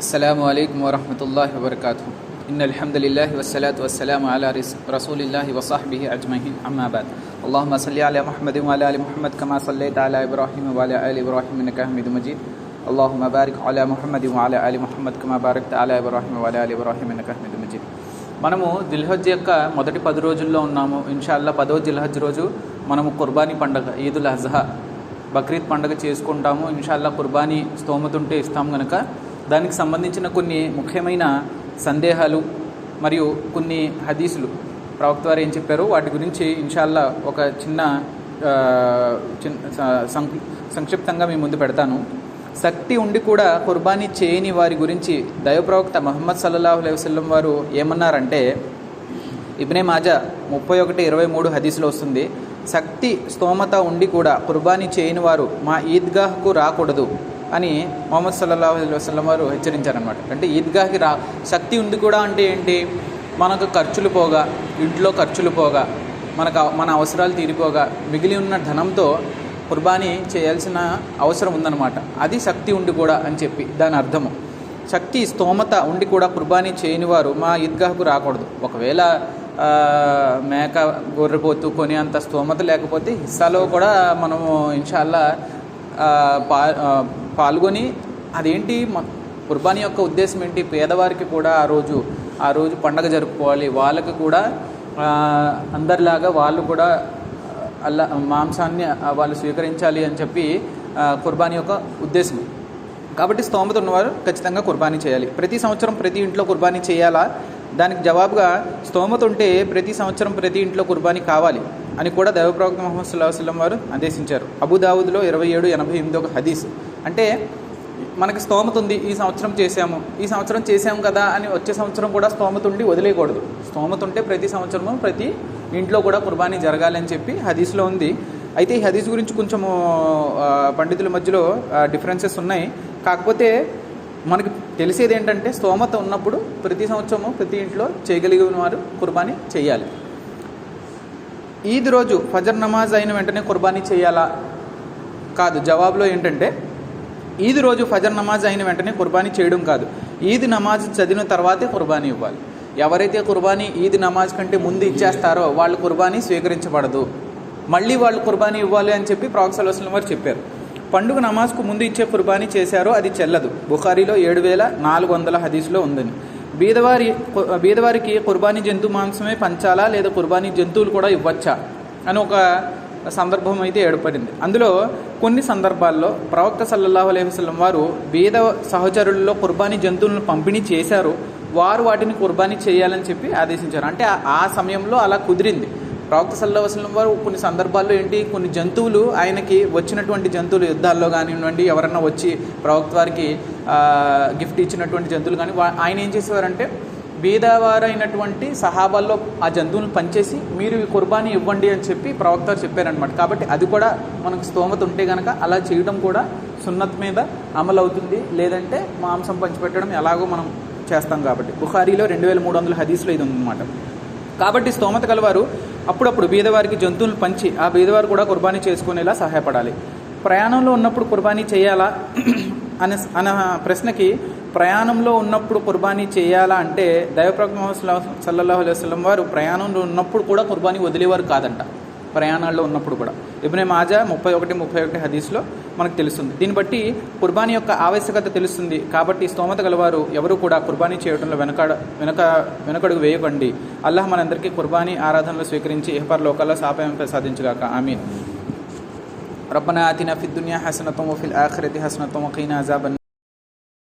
అస్సలాము అలైకుం వరహ్మతుల్లాహి వబరకాతుహు. ఇన్నల్ హమ్దులిల్లాహి వస్సలాతు వస్సలాము అలా రసూలిల్లాహి వసహ్బిహి అజ్మఈన్. అమ్మా బఅద్. అల్లాహుమ్మ సల్లి అలా ముహమ్మదిన్ వఅలా ఆలి ముహమ్మద్ కమా సల్లైత అలా ఇబ్రాహీమ వఅలా ఆలి ఇబ్రాహీమ ఇన్నక హమీదుం మజీద్. అల్లాహుమ్మ బారిక్ అలా ముహమ్మదిన్ వఅలా ఆలి ముహమ్మద్ కమా బారక్త అలా ఇబ్రాహీమ వఅలా ఆలి ఇబ్రాహీమ ఇన్నక హమీదుం మజీద్. మనము దిల్హజ్ యొక్క మొదటి 10 రోజుల్లో ఉన్నాము. ఇన్షాల్లా 10వ దిల్హజ్ రోజు మనము కుర్బానీ పండుగ ఈదుల్ అజ్హా బక్రీద్ పండుగ చేసుకుంటాము. ఇన్షాల్లా కుర్బానీ స్తోమతుంటే ఇస్తాం కనుక దానికి సంబంధించిన కొన్ని ముఖ్యమైన సందేహాలు మరియు కొన్ని హదీసులు ప్రవక్త వారు ఏం చెప్పారో వాటి గురించి ఇన్షాల్లా ఒక చిన్న సంక్షిప్తంగా మీ ముందు పెడతాను. శక్తి ఉండి కూడా కుర్బానీ చేయని వారి గురించి దైవ ప్రవక్త ముహమ్మద్ సల్లల్లాహు అలైహి వసల్లం వారు ఏమన్నారంటే, ఇబ్నే మాజా 31:23 హదీసులో వస్తుంది, శక్తి స్తోమత ఉండి కూడా కుర్బానీ చేయని వారు మా ఈద్గాహ్కు రాకూడదు అని ముహమ్మద్ సల్లల్లాహు అలైహి వసల్లం వారు హెచ్చరించారనమాట. అంటే ఈద్గాహ్కి శక్తి ఉంది కూడా అంటే ఏంటి, మనకు ఖర్చులు పోగా, ఇంట్లో ఖర్చులు పోగా, మన అవసరాలు తీరిపోగా మిగిలి ఉన్న ధనంతో కుర్బానీ చేయాల్సిన అవసరం ఉందన్నమాట. అది శక్తి ఉండి కూడా అని చెప్పి దాని అర్థము. శక్తి స్తోమత ఉండి కూడా కుర్బానీ చేయని వారు మా ఈద్గాహ్కు రాకూడదు. ఒకవేళ మేక గొర్రెపోతూ కొని అంత స్తోమత లేకపోతే హిస్సాలో కూడా మనము ఇన్షాల్లా పాల్గొని, అదేంటి కుర్బానీ యొక్క ఉద్దేశం ఏంటి, పేదవారికి కూడా ఆ రోజు పండగ జరుపుకోవాలి, వాళ్ళకి కూడా అందరిలాగా వాళ్ళు కూడా మాంసాన్ని వాళ్ళు స్వీకరించాలి అని చెప్పి కుర్బానీ యొక్క ఉద్దేశం. కాబట్టి స్తోమత ఉన్నవారు ఖచ్చితంగా కుర్బానీ చేయాలి. ప్రతి సంవత్సరం ప్రతి ఇంట్లో కుర్బానీ చేయాలా? దానికి జవాబుగా స్తోమత ఉంటే ప్రతి సంవత్సరం ప్రతి ఇంట్లో కుర్బానీ కావాలి అని కూడా దైవ ప్రవక్త ముహమ్మద్ సల్లల్లాహు అలైహి వసల్లం వారు ఆదేశించారు. అబూదావుద్లో 27:88 హదీస్. అంటే మనకి స్తోమత ఉంది, ఈ సంవత్సరం చేసాము కదా అని వచ్చే సంవత్సరం కూడా స్తోమత ఉండి వదిలేయకూడదు. స్తోమత ఉంటే ప్రతి సంవత్సరము ప్రతి ఇంట్లో కూడా కుర్బానీ జరగాలి అని చెప్పి హదీస్లో ఉంది. అయితే ఈ హదీస్ గురించి కొంచెము పండితుల మధ్యలో డిఫరెన్సెస్ ఉన్నాయి. కాకపోతే మనకి తెలిసేది ఏంటంటే, స్తోమత ఉన్నప్పుడు ప్రతి సంవత్సరము ప్రతి ఇంట్లో చేయగలిగిన వారు కుర్బానీ చేయాలి. ఈద్ రోజు ఫజర్ నమాజ్ అయిన వెంటనే కుర్బానీ చేయాలా? కాదు. జవాబులో ఏంటంటే, ఈద్ రోజు ఫజర్ నమాజ్ అయిన వెంటనే కుర్బానీ చేయడం కాదు, ఈద్ నమాజ్ చదివిన తర్వాతే కుర్బానీ ఇవ్వాలి. ఎవరైతే కుర్బానీ ఈద్ నమాజ్ కంటే ముందు ఇచ్చేస్తారో వాళ్ళు కుర్బానీ స్వీకరించబడదు. మళ్ళీ వాళ్ళు కుర్బానీ ఇవ్వాలి అని చెప్పి ప్రవక్త సల్లల్లాహు అలైహి వసల్లం వారు చెప్పారు. పండుగ నమాజ్కు ముందు ఇచ్చే కుర్బానీ చేశారో అది చెల్లదు. బుఖారీలో 7400 హదీస్లో ఉందని. బీదవారికి కుర్బానీ జంతు మాంసమే పంచాలా లేదా కుర్బానీ జంతువులు కూడా ఇవ్వచ్చా అని ఒక సందర్భం అయితే ఏర్పడింది. అందులో కొన్ని సందర్భాల్లో ప్రవక్త సల్లల్లాహు అలైహి వసల్లం వారు బీద సహచరుల్లో కుర్బానీ జంతువులను పంపిణీ చేశారు, వారు వాటిని కుర్బానీ చేయాలని చెప్పి ఆదేశించారు. అంటే ఆ సమయంలో అలా కుదిరింది. ప్రవక్త సల్లల్లాహు అలైహి వసల్లం వారు కొన్ని సందర్భాల్లో కొన్ని జంతువులు, ఆయనకి వచ్చినటువంటి జంతువులు యుద్ధాల్లో కానివ్వండి, ఎవరన్నా వచ్చి ప్రవక్త వారికి గిఫ్ట్ ఇచ్చినటువంటి జంతువులు కానీ ఆయన ఏం చేసేవారంటే, బీదవారైనటువంటి సహాబాల్లో ఆ జంతువులను పంచేసి మీరు ఈ కుర్బానీ ఇవ్వండి అని చెప్పి ప్రవక్త చెప్పారనమాట. కాబట్టి అది కూడా మనకు స్తోమత ఉంటే కనుక అలా చేయడం కూడా సున్నత్ మీద అమలు అవుతుంది. లేదంటే మాంసం పంచిపెట్టడం ఎలాగో మనం చేస్తాం కాబట్టి. బుఖారీలో 2300 హదీస్లో ఇది ఉందన్నమాట. కాబట్టి స్తోమత గలవారు అప్పుడప్పుడు బీదవారికి జంతువులను పంచి ఆ బీదవారు కూడా కుర్బానీ చేసుకునేలా సహాయపడాలి. ప్రయాణంలో ఉన్నప్పుడు కుర్బానీ చేయాలా అనే ప్రశ్నకి, ప్రయాణంలో ఉన్నప్పుడు కుర్బానీ చేయాలా అంటే దైవ ప్రవక్త ముహమ్మద్ సల్లల్లాహు అలైహి వసల్లం వారు ప్రయాణంలో ఉన్నప్పుడు కూడా కుర్బానీ వదిలేవారు కాదంట. ప్రయాణాల్లో ఉన్నప్పుడు కూడా ఇబ్నే మాజా 31:31 హదీస్లో మనకు తెలుస్తుంది. దీన్ని బట్టి కుర్బానీ యొక్క ఆవశ్యకత తెలుస్తుంది. కాబట్టి స్తోమత గలవారు ఎవరు కూడా కుర్బానీ చేయడంలో వెనకడుగు వేయకండి. అల్లాహ్ మనందరికీ కుర్బానీ ఆరాధనలు స్వీకరించి ఇహపర లోకాల్లో సాఫల్యం ప్రసాదించుగాక. ఆమీన్. రబ్బనా ఆతినా ఫిద్ దునియా హసనతం వఫిల్ ఆఖిరతి హసనతం వఖినా అజాబన్